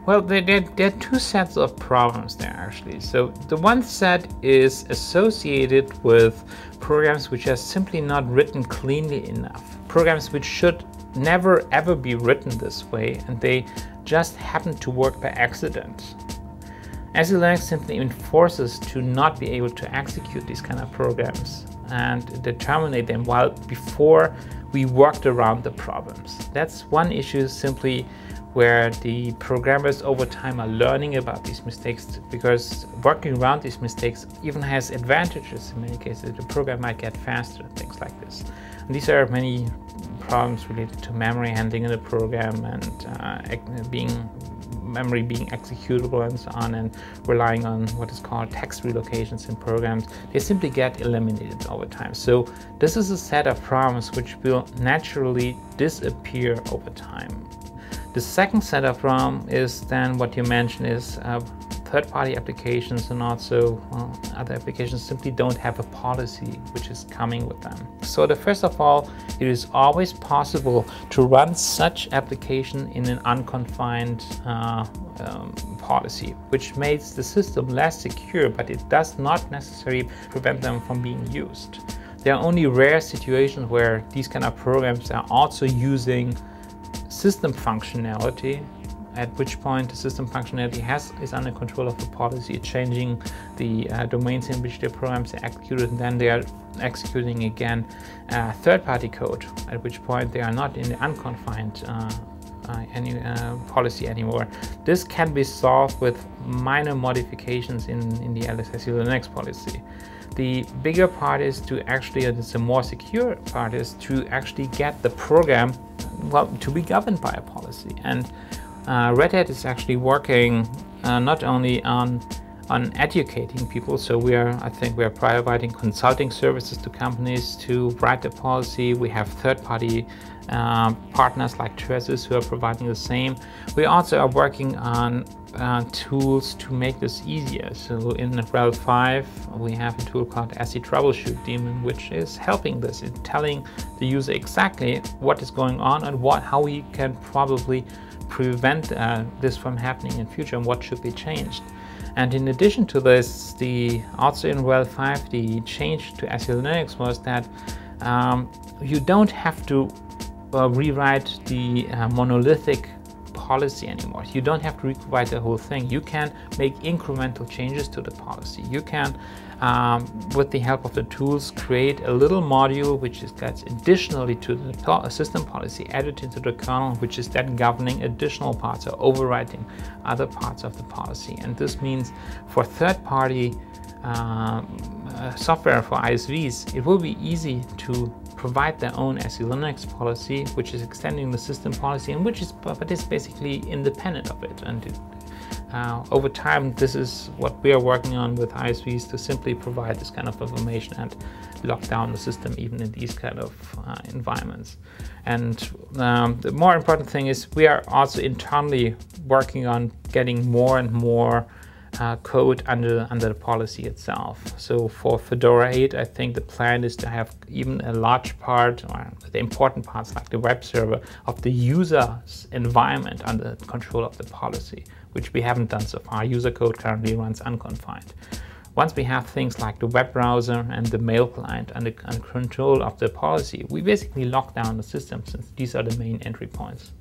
Well, there are two sets of problems there actually. So the one set is associated with programs which are simply not written cleanly enough. Programs which should never ever be written this way, and they just happen to work by accident. SELinux simply enforces to not be able to execute these kind of programs and to terminate them while before we worked around the problems. That's one issue, simply where the programmers over time are learning about these mistakes, because working around these mistakes even has advantages in many cases. The program might get faster, things like this. And these are many problems related to memory handling in the program and memory being executable and so on, and relying on what is called text relocations in programs. They simply get eliminated over time. So this is a set of problems which will naturally disappear over time. The second set of problems is then what you mentioned is third-party applications, and also other applications simply don't have a policy which is coming with them. So first of all, it is always possible to run such application in an unconfined policy, which makes the system less secure, but it does not necessarily prevent them from being used. There are only rare situations where these kind of programs are also using system functionality, at which point the system functionality is under control of the policy, changing the domains in which the programs are executed, and then they are executing again third-party code, at which point they are not in the unconfined policy anymore. This can be solved with minor modifications in the SELinux policy. The bigger part is to actually, and it's a more secure part, is to actually get the program, well, to be governed by a policy. And Red Hat is actually working not only on educating people, so I think we are providing consulting services to companies to write the policy. We have third-party partners like Traces who are providing the same. We also are working on tools to make this easier. So in RHEL 5 we have a tool called SE Troubleshooter daemon, which is helping this in telling the user exactly what is going on and how we can probably prevent this from happening in future and what should be changed. And in addition to this, also in RHEL 5 the change to SELinux was that you don't have to rewrite the monolithic policy anymore. You don't have to rewrite the whole thing. You can make incremental changes to the policy. You can, with the help of the tools, create a little module which gets additionally to the system policy added into the kernel, which is then governing additional parts or overwriting other parts of the policy. And this means for third-party software, for ISVs, it will be easy to provide their own SELinux policy, which is extending the system policy, and which is basically independent of it. And over time, this is what we are working on with ISVs, to simply provide this kind of information and lock down the system even in these kind of environments. And the more important thing is we are also internally working on getting more and more code under the policy itself. So for Fedora 8, I think the plan is to have even a large part, or the important parts like the web server, of the user's environment under control of the policy, which we haven't done so far. User code currently runs unconfined. Once we have things like the web browser and the mail client under control of the policy, we basically lock down the system, since these are the main entry points.